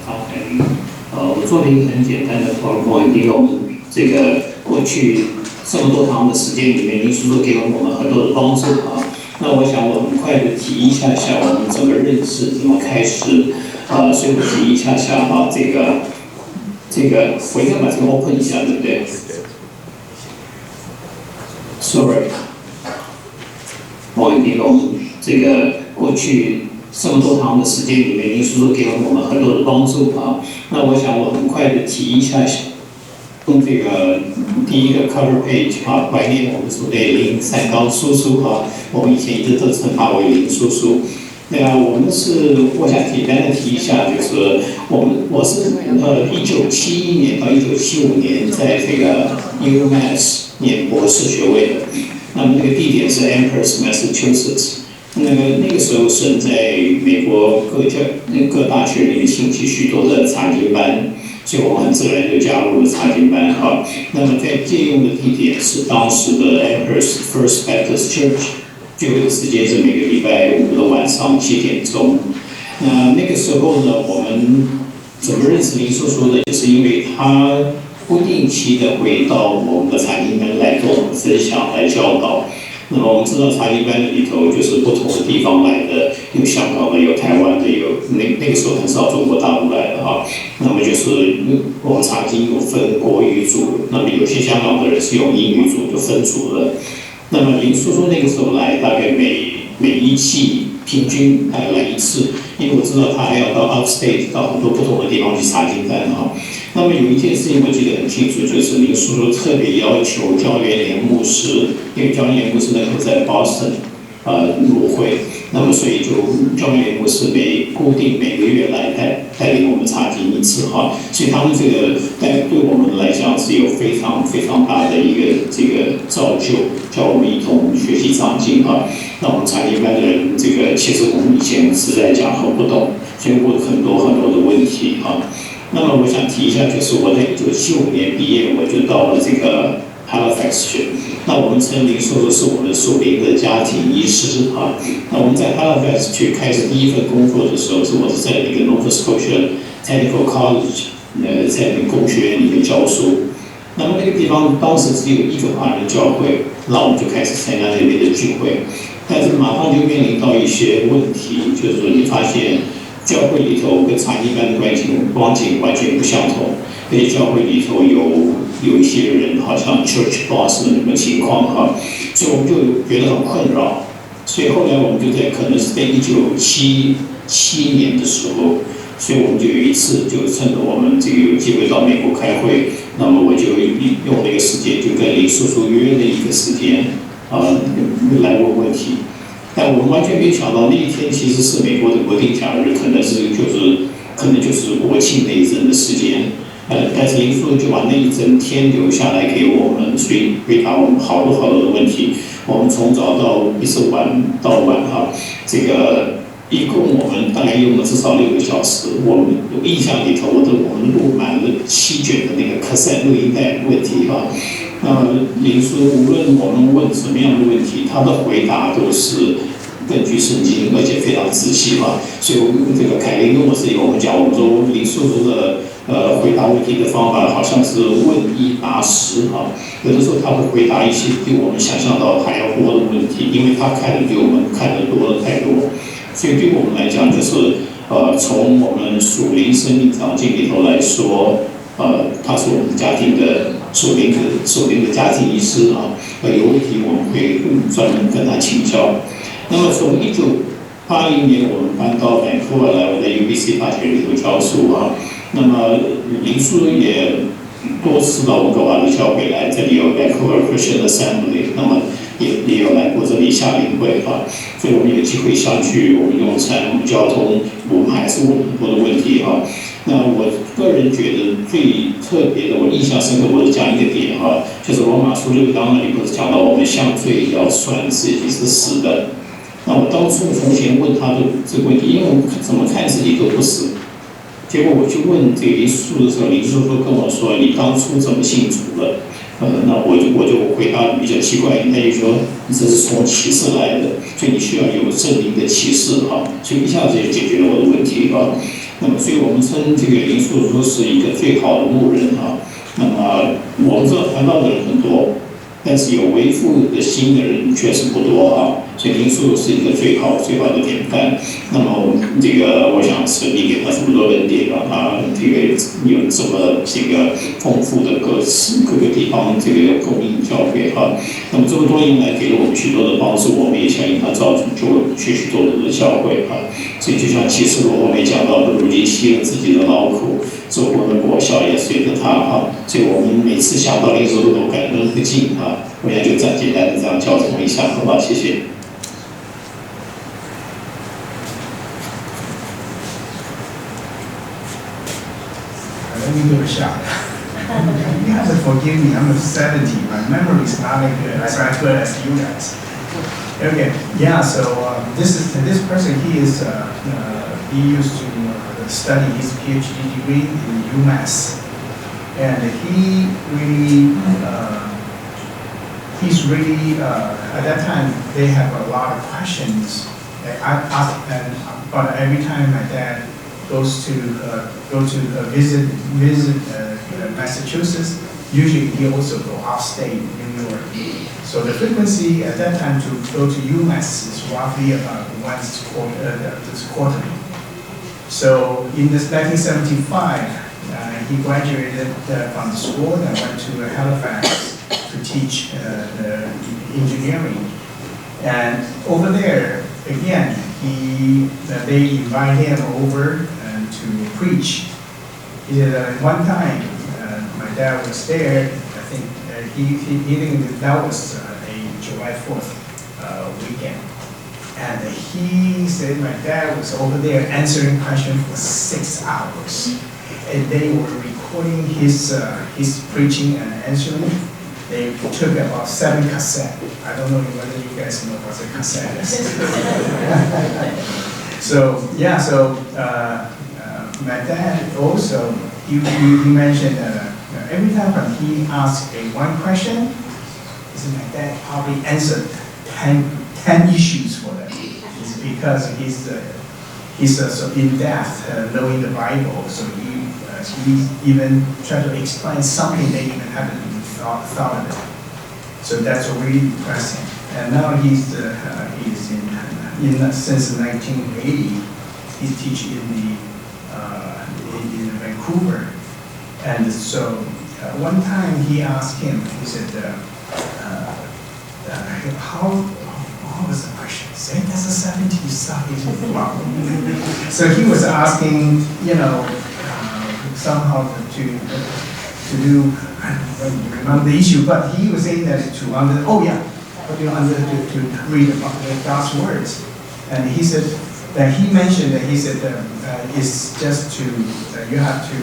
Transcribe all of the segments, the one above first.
张海林。我做了一个很简单的 PowerPoint， 利用这个过去这么多堂的时间里面，林叔叔给了我们很多的帮助啊。那我想我很快的提一下我们怎么认识，怎么开始，所以我提一下啊，这个我应该把这个 open 一下，对不对 ？Sorry， 我利用这个过去这么多堂的时间里面，林叔叔给了我们很多的帮助啊。那我想我很快的提一下，用这个第一个 cover page 啊，怀念我们祖辈林三纲叔叔啊，我们以前一直都称他为林叔叔。我想简单的提一下，就是我是1971年到1975年在这个 UMass 念博士学位的，那么那个地点是 Amherst Massachusetts。那个时候是在美国各大学里面兴起许多的查经班，所以我们很自然就加入了查经班哈。那么在借用的地点是当时的 Amherst First Baptist Church， 聚会的时间是每个礼拜5的晚上7点钟。那个时候呢，我们怎么认识林叔叔的？就是因为他不定期的会到我们的查经班来跟我们分享、来教导。那么我们知道查经班里头就是不同的地方来的，有香港的，有台湾的，有那个时候很少中国大陆来的哈。那么就是我们查经有分国语组，那么有些香港的人是用英语组，就分组了。那么林叔叔那个时候来，大概每一季平均大概来一次，因为我知道他还要到 Upstate 到很多不同的地方去查经班哈。那么有一件事情我记得很清楚，就是林叔叔特别要求教员联牧师，因为教员联牧师那时候在 Boston 入会，那么所以就教员联牧师固定每个月来带领我们查经一次哈，所以他们这个对我们来讲是有非常非常大的一个这个造就，叫我们一同学习查经哈。那我们查经班的人，这个其实我们以前实在讲很不懂，所以问很多的问题哈。那么我想提一下，就是我在1975年毕业，我就到了这个 Halifax 去。那我们称林叔叔是我们属灵的家庭医师啊。那我们在 Halifax 去开始第一份工作的时候，我是在那个 Nova Scotia Technical College， 在那个工学院里面教书。那么那个地方当时只有一个华人教会，那我们就开始参加那边的聚会，但是马上就面临到一些问题，就是说你发现教会里头跟查经班的光景完全不相同，而且教会里头有一些人好像 church boss 的那种情况哈，所以我们就觉得很困扰。所以后来我们就可能是在1977年的时候，所以我们就有一次就趁着我们这个有机会到美国开会，那么我就用那个时间就跟林叔叔约了一个时间来问问题。但我们完全没有想到，那一天其实是美国的国定假日，可能就是国庆那一阵的时间。但是林叔叔就把那一整天留下来给我们，所以回答我们好多的问题。我们从早到一直晚到晚哈，这个一共我们大概用了至少6个小时。我们印象里头，我们录满了7卷的那个cassette录音带问题哈。那么林叔无论我们问什么样的问题，他的回答都是根据圣经，而且非常仔细哈。所以这个凯琳跟我讲，我们说林叔叔的回答问题的方法好像是问1答10哈。有的时候他会回答一些比我们想象到还要多的问题，因为他看的比我们看的多了太多。所以对我们来讲，就是从我们属灵生命长进里头来说，他是我们家庭的属灵的家庭医师啊，有问题我们会专门跟他请教。那么从1980年我们搬到本科来，我在 UBC 大学里头教书啊。那么林叔也多次到温哥华的教会来，这里有 Vancouver Christian Assembly， 那么也有来过这里夏令会啊，所以我们有机会相聚，我们用餐，我们交通，我们还是问很多的问题啊。那我个人觉得最特别的，我印象深刻，我是讲一个点哈，就是罗马书6章那里不是讲到我们向罪要算自己是死的。那我当初从前问他的这个问题，因为我们怎么看自己都不死。结果我去问这个林叔叔的时候，林叔叔跟我说：“你当初怎么信主的？”那我就回答比较奇怪，他就说：“你这是从启示来的，所以你需要有圣灵的启示哈。”所以一下子就解决了我的问题哈。那么，所以我们称这个林叔叔是一个最好的牧人啊。那么，我们知道传道的人很多，但是有为父的心的人确实不多啊。所以林叔叔是一个最好的典范。那么，这个我想神力给他这么多恩典，让他这个有这么这个丰富的各个地方这个供应教会哈。那么这么多年来给了我们许多的帮助，我们也相信他造就了许多的教会哈。所以就像启示录我们也讲到的，如今息了自己的劳苦，周国的果效也随着他哈。所以我们每次想到林叔叔都感恩不尽啊。我也就简单的这样交通一下，好吧，谢谢。Let me give a shot. You have to forgive me. I'm 70. My memory is not as good as you guys. Okay. Yeah. So this person. He used to study his PhD degree in UMass, and he's really at that time they have a lot of questions. But every time my dad goes to visit Massachusetts, usually he also go upstate New York. So the frequency at that time to go to UMass is roughly about once quarterly. So in this 1975, he graduated from the school and went to Halifax to teach engineering. And over there, again, they invite him over to preach. One time, my dad was there. I think he think that was a July 4th weekend. And he said my dad was over there answering questions for 6 hours. And they were recording his preaching and answering. They took about 7 cassettes. I don't know whether you guys know what a cassette is. So my dad also, he mentioned every time when he asked one question, he said my dad probably answered 10 issues for them. It's because he's so in depth knowing the Bible, so he even tried to explain something they even haven't even thought of it. So that's really impressive. And now he's since 1980, he's teaching in Vancouver. And so one time he asked him, he said, what was the question? Say that's a 70 something problem. So he was asking, somehow to do, I don't remember the issue, but he was saying that to read God's words. And he said that he mentioned that it's just to, you have to,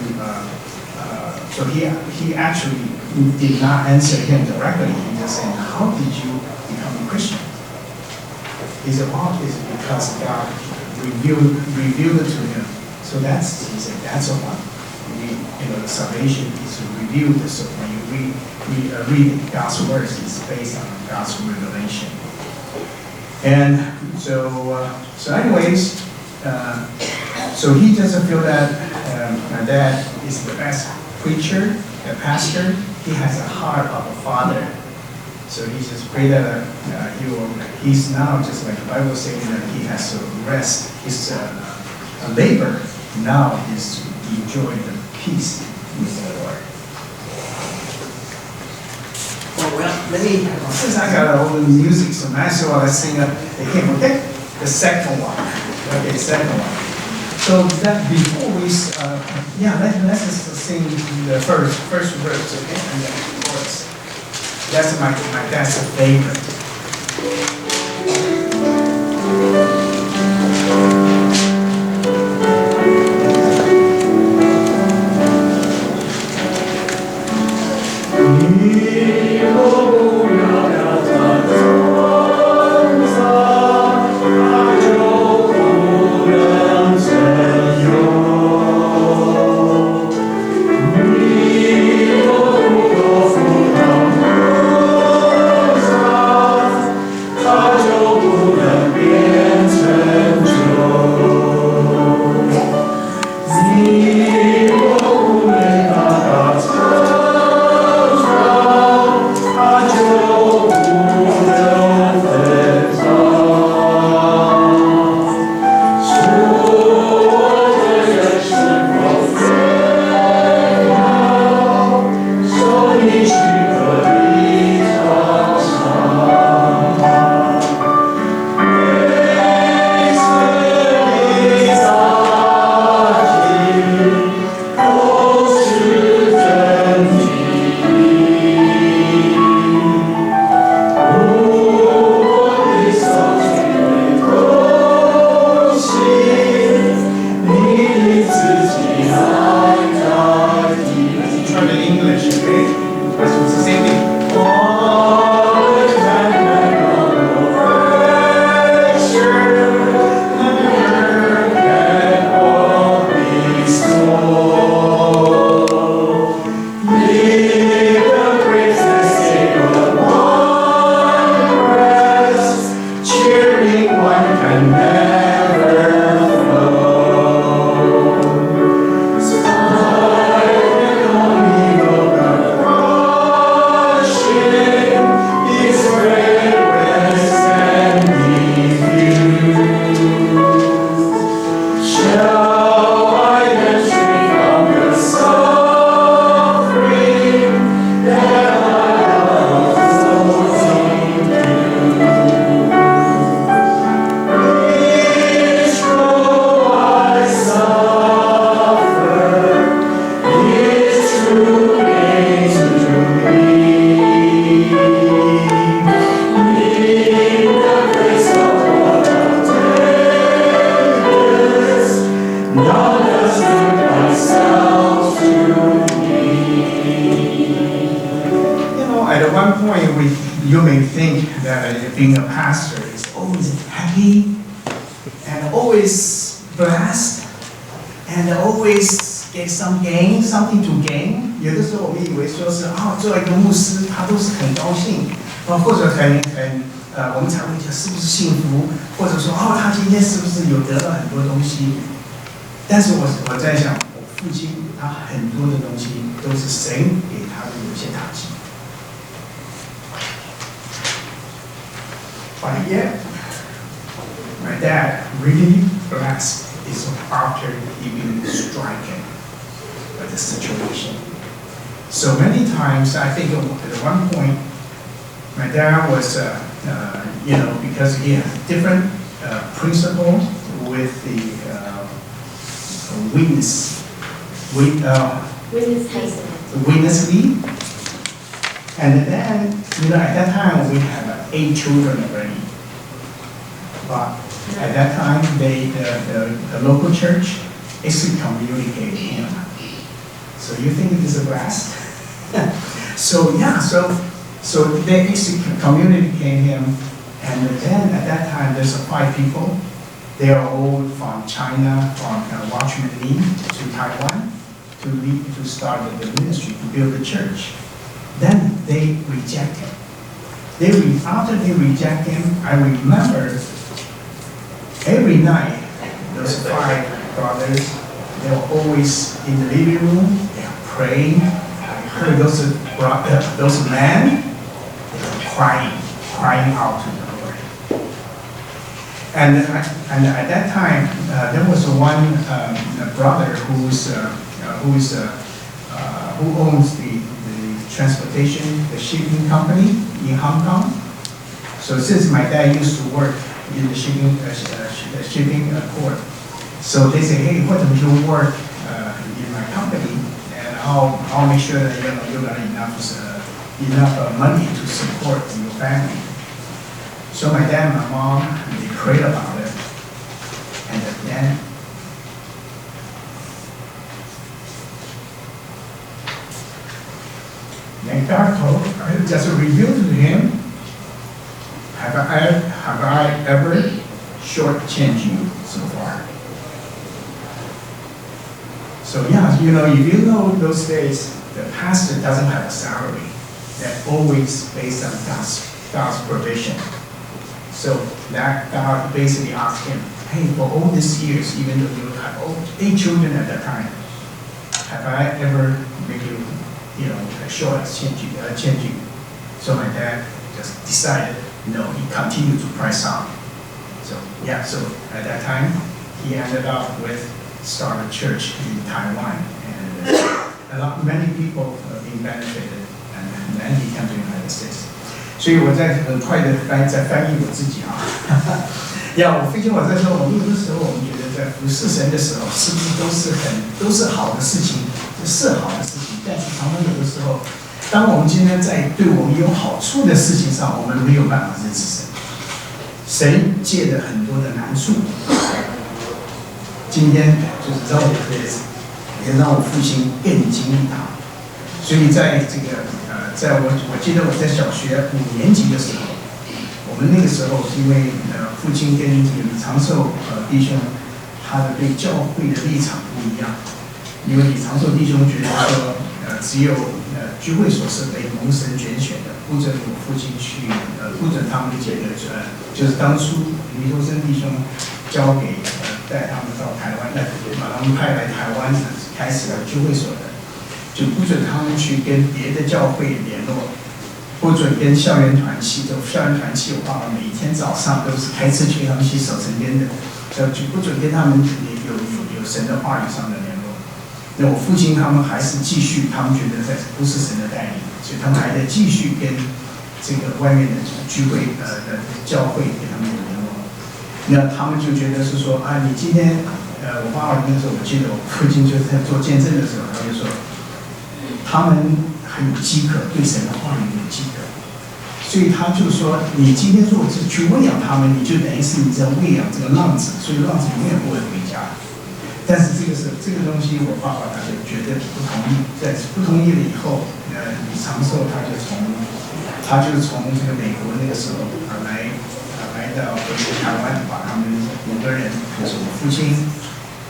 so he actually did not answer him directly. He just said, how did you become a Christian? He said, it's because God revealed it to him. So he said, that's all. The salvation is revealed. So when you read God's words, it's based on God's revelation. And so anyways, so he doesn't feel that my dad is the best preacher, a pastor. He has a heart of a father. So he just pray that he's now just like the Bible saying that he has to rest his labor. Now is to enjoy the peace with the Lord. Well, since I got all the music, so might as well let's sing the hymn, okay? The second one. Okay, second one. So that before we, let's just sing the first verse, okay? And then chorus. That's my dad's favorite. at one point, you may think that being a pastor is always happy and always blessed and always get something to gain. 有的时候我们以为说是做一个牧师，他都是很高兴，或者我们才会讲是不是幸福，或者说他今天是不是有得到很多东西？但是我在想，我父亲他很多的东西都是神给他的有些打击。But yet, my dad really blessed is after he been stricken by the situation. So many times, I think at one point, my dad was, because he has different principle with the witness lead. And then, at that time, we had 8 children already. But at that time, the local church excommunicated him. So you think it is a blast? So they excommunicated him, and then at that time, there's 5 people. They are all from China, from Watchman Nee to Taiwan, to start the ministry, to build the church. Then they reject him. After they reject him, I remember every night, those 5 brothers, they were always in the living room, they are praying. I heard those men, they were crying out to the Lord. And at that time, there was one brother who owns the transportation, the shipping company in Hong Kong. So since my dad used to work in the shipping port, so they say, hey, why don't you work in my company, and I'll make sure that you got enough money to support your family. So my dad and my mom, they prayed about it, and then God just revealed to him, have I ever shortchanged you so far? So if you know those days, the pastor doesn't have a salary. They're always based on God's provision. So that God basically asked him, hey, for all these years, even though you have 8 children at that time, have I ever made you changing? So my dad just decided, no, he continued to press on. So at that time, he ended up with start a church in Taiwan, and many people being benefited, and then he came to the United States. 所以我在很快的在翻译我自己毕竟我在说，我们有的时候我们觉得在服侍神的时候，是不是都是好的事情，是好的事情，但是常常有的时候，当我们今天在对我们有好处的事情上，我们没有办法认识神。神借了很多的难处，今天就是让我也让我父亲更经历他。所以在这个我记得我在小学5年级的时候，我们那个时候是因为父亲跟这个李长寿弟兄，他的对教会的立场不一样。因为李长寿弟兄觉得说，只有聚会所是被蒙神拣选的，不准我父亲去，不准他们几个就是当初李周生弟兄交给带他们到台湾，把他们派来台湾开始了聚会所的，就不准他们去跟别的教会联络，不准跟校园团契。校园团契，我爸爸每天早上都是开车去他们洗手晨间的，就不准跟他们有神的话语上的联络。那我父亲他们还是继续，他们觉得不是神的带领，所以他们还在继续跟这个外面的聚会的教会跟他们有联络。那他们就觉得是说你今天我爸爸那时候，我记得我父亲就是在做见证的时候，他就说他们很有饥渴，对神的话语有饥渴，所以他就说你今天如果是去喂养他们，你就等于是你在喂养这个浪子，所以浪子永远不会回家。但是这个东西，我爸爸他就绝对不同意。在不同意了以后，李长寿他就从他就是从这个美国那个时候来到台湾，把他们5个人，就是我父亲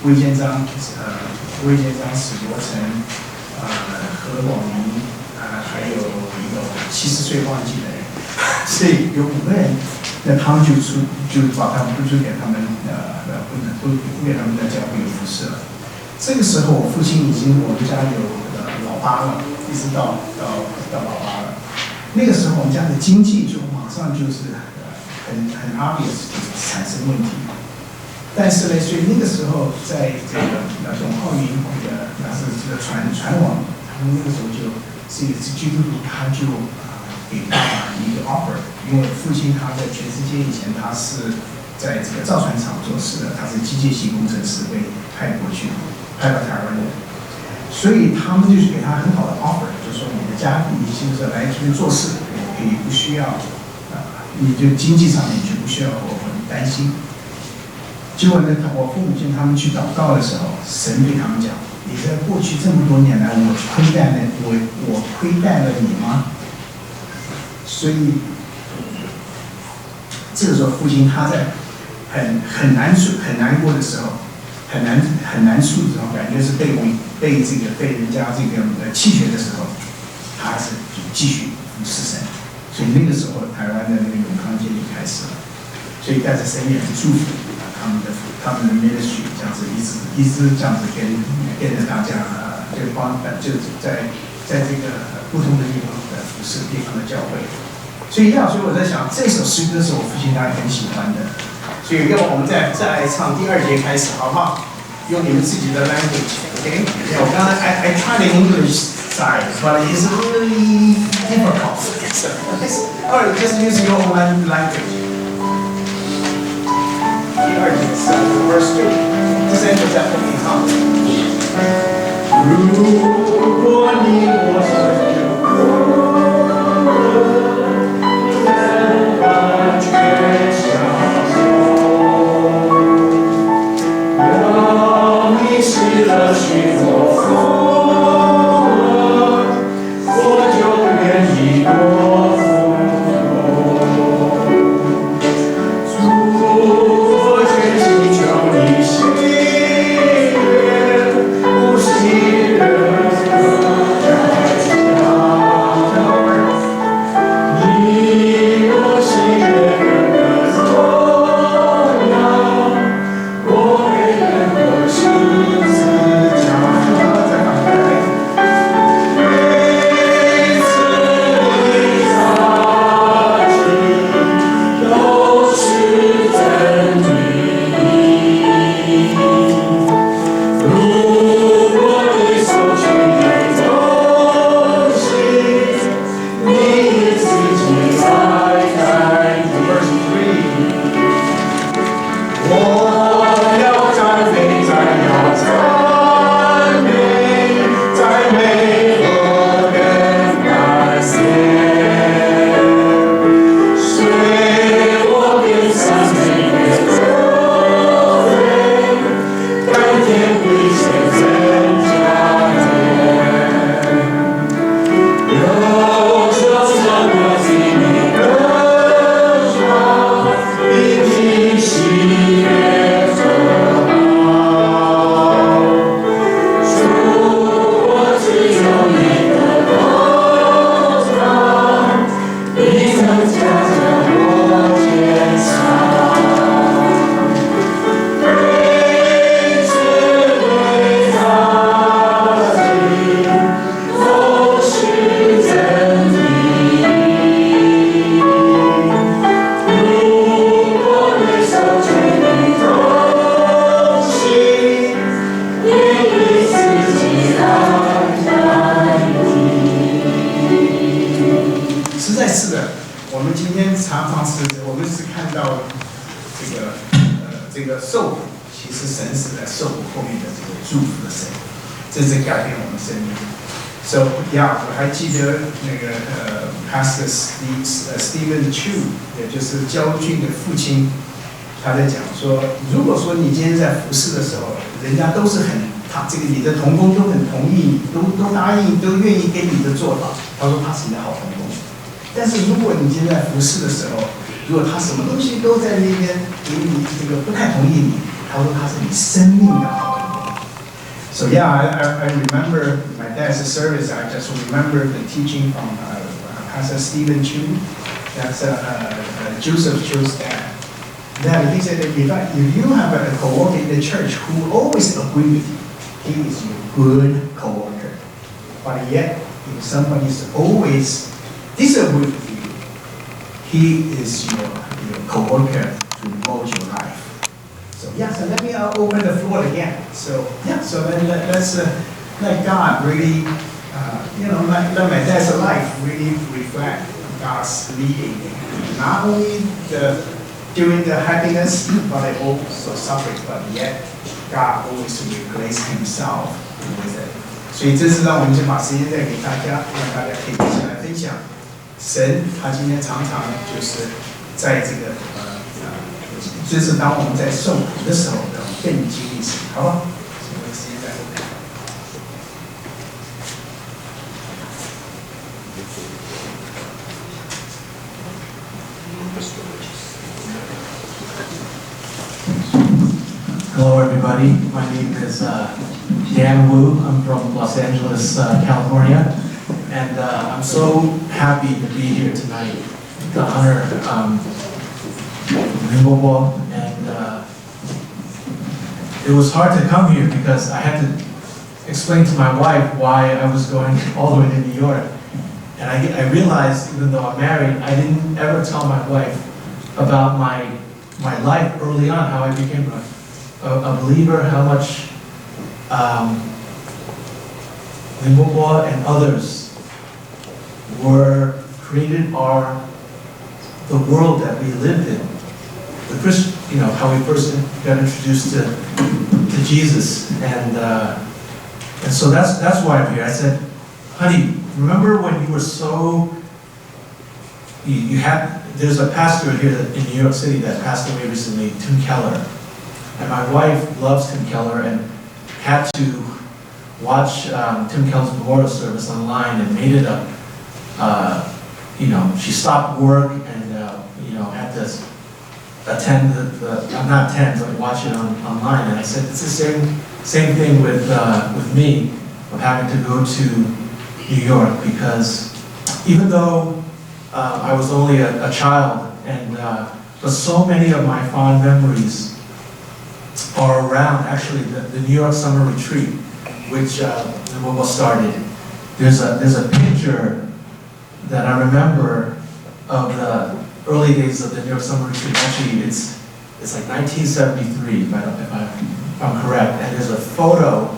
魏建章，史国成，何广明，还有一个70岁忘记的人，所以有5个人，那他们就把他们就给他们不给他们的教会有服侍了。这个时候我父亲我们家有老8了，一直到老8了。那个时候我们家的经济就马上就是很 obvious 产生问题。但是呢，所以那个时候在这个董浩云那是这个传网，他们那个时候就是一个基督徒，他就给爸爸一个 offer， 因为父亲他在全世界以前他是在这个造船厂做事的，他是机械系工程师被派到台湾的，所以他们就是给他很好的 offer， 就说你的家你就是来这边做事，可以不需要你就经济上面就不需要我很担心。结果呢，我父母亲他们去祷告的时候，神对他们讲：“你在过去这么多年来，我亏待了你吗？”所以这个时候，父亲他在很难过的时候，很难处的时候，感觉是被人家弃绝的时候，他是继续服侍神。所以那个时候，台湾的那个永康街就开始了。所以带着神也是祝福他们的 ministry 这样子一直这样子跟着大家就在这个不同的地方的服侍地方的教会。所以我在想，这首诗歌是我父亲他很喜欢的。所以要不我们再来唱第2节开始，好不好？用你们自己的 language，OK？、我刚才 I tried the English side, but it's really difficult. All right, just use your own language. 第2节verse 2，第3节在后面唱。如果你我是完全相送，要你失了许多我就愿意多我还记得那个Pastor Stephen Chu， 也就是焦俊的父亲，他在讲说，如果说你今天在服侍的时候，人家都是你的同工都很同意你，都答应，都愿意跟你的做法，他说他是你的好同工。但是如果你今天在服侍的时候，如果他什么东西都在那边给你这个不太同意你，他说他是你生命的好同工。So yeah, I remember my dad's service. I just remember the teaching from Pastor Stephen Chu. That's Joseph Chu's dad. That he said that if you have a coworker in the church who always agree with you, he is your good coworker. But yet, if somebody is always disagree with you, he is your coworker to mold your life. So yeah, so let me open the floor again. So yeah, so then let's let God really, let my dad's life really reflect God's leading, not only during the happiness, but also suffering, but yet God always replaces Himself with it. 所以这次让我们就把时间再给大家，让大家可以一起来分享。神他今天常常就是在这个就是当我们在受苦的时候，让我们更经历神，好吧？我们时间再后。Hello, everybody. My name is Dan Wu. I'm from Los Angeles, California, and I'm so happy to be here tonight to honor Limbobo. And it was hard to come here because I had to explain to my wife why I was going all the way to New York. And I realized, even though I'm married, I didn't ever tell my wife about my life early on, how I became a believer, how much Limbobo and others were created the world that we lived in. How we first got introduced to Jesus, and so that's why I'm here. I said, honey, remember when you were so there's a pastor here in New York City that passed away recently, Tim Keller. And my wife loves Tim Keller and had to watch Tim Keller's memorial service online and made it up. She stopped work and had to attend not attend, but watch it online. And I said, it's the same thing with me of having to go to New York, because even though I was only a child, but so many of my fond memories are around actually the New York Summer Retreat, which Limbobo started. There's a picture that I remember of the early days of the New York Summer Retreat. Actually, it's like 1973, if I'm correct. And there's a photo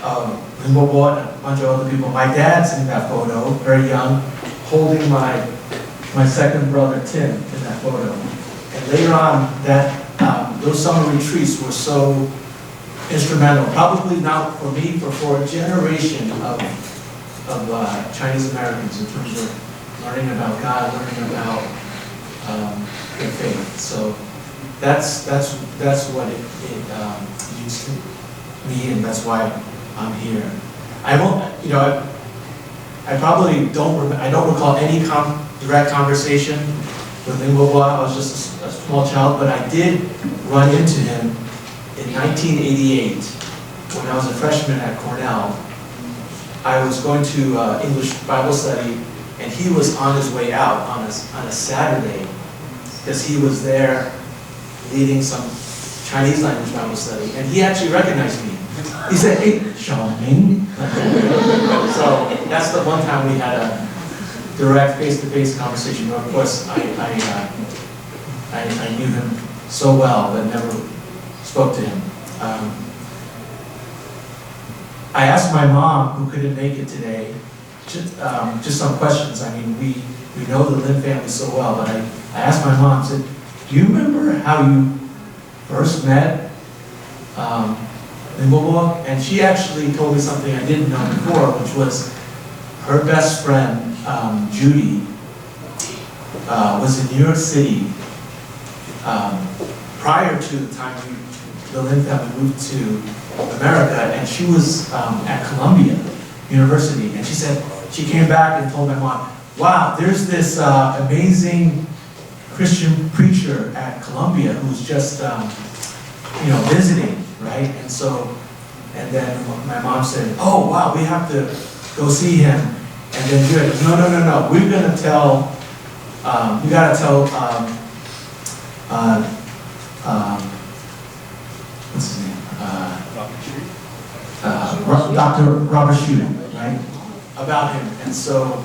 of Limbobo and a bunch of other people. My dad's in that photo, very young, holding my second brother Tim in that photo. And later on, those summer retreats were so instrumental, probably not for me, but for a generation of Chinese Americans in terms of learning about God, learning about their faith. So that's what it means to me, and that's why I'm here. I probably don't recall any direct conversation with Limbobo. I was just a small child, but I did run into him in 1988 when I was a freshman at Cornell. I was going to English Bible study, and he was on his way out on a Saturday, because he was there leading some Chinese language Bible study, and he actually recognized me. He said, "Hey, Xiaoming." So that's the one time we had a direct face-to-face conversation. But of course, I knew him so well, but never spoke to him. I asked my mom, who couldn't make it today, just some questions. I mean, we know the Lim family so well, but I asked my mom, I said, do you remember how you first met Limbobo? And she actually told me something I didn't know before, which was her best friend, Judy, was in New York City prior to the time the Lim family moved to America, and she was at Columbia University, and she said she came back and told my mom, wow, there's this amazing Christian preacher at Columbia who's just, visiting, right? And then my mom said, oh, wow, we have to go see him. And then you're like, no, we're going to tell, we got to tell, what's his name? Dr. Robert Shooting, right? About him. And so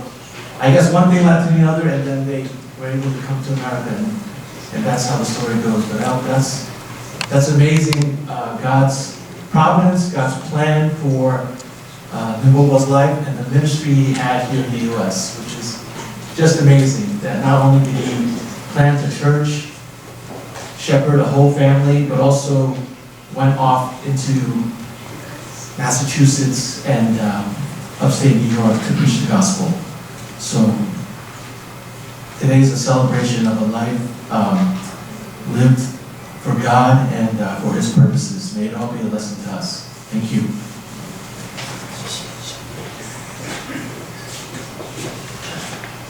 I guess one thing led to the other, and then they were able to come to America, and that's how the story goes. But that's amazing, God's providence, God's plan for Nwobo's life and the ministry he had here in the U.S., which is just amazing. That not only did he plant a church, shepherd a whole family, but also went off into Massachusetts and upstate New York to preach the gospel. So today is a celebration of a life lived for God and for His purposes. May it all be a lesson to us. Thank you.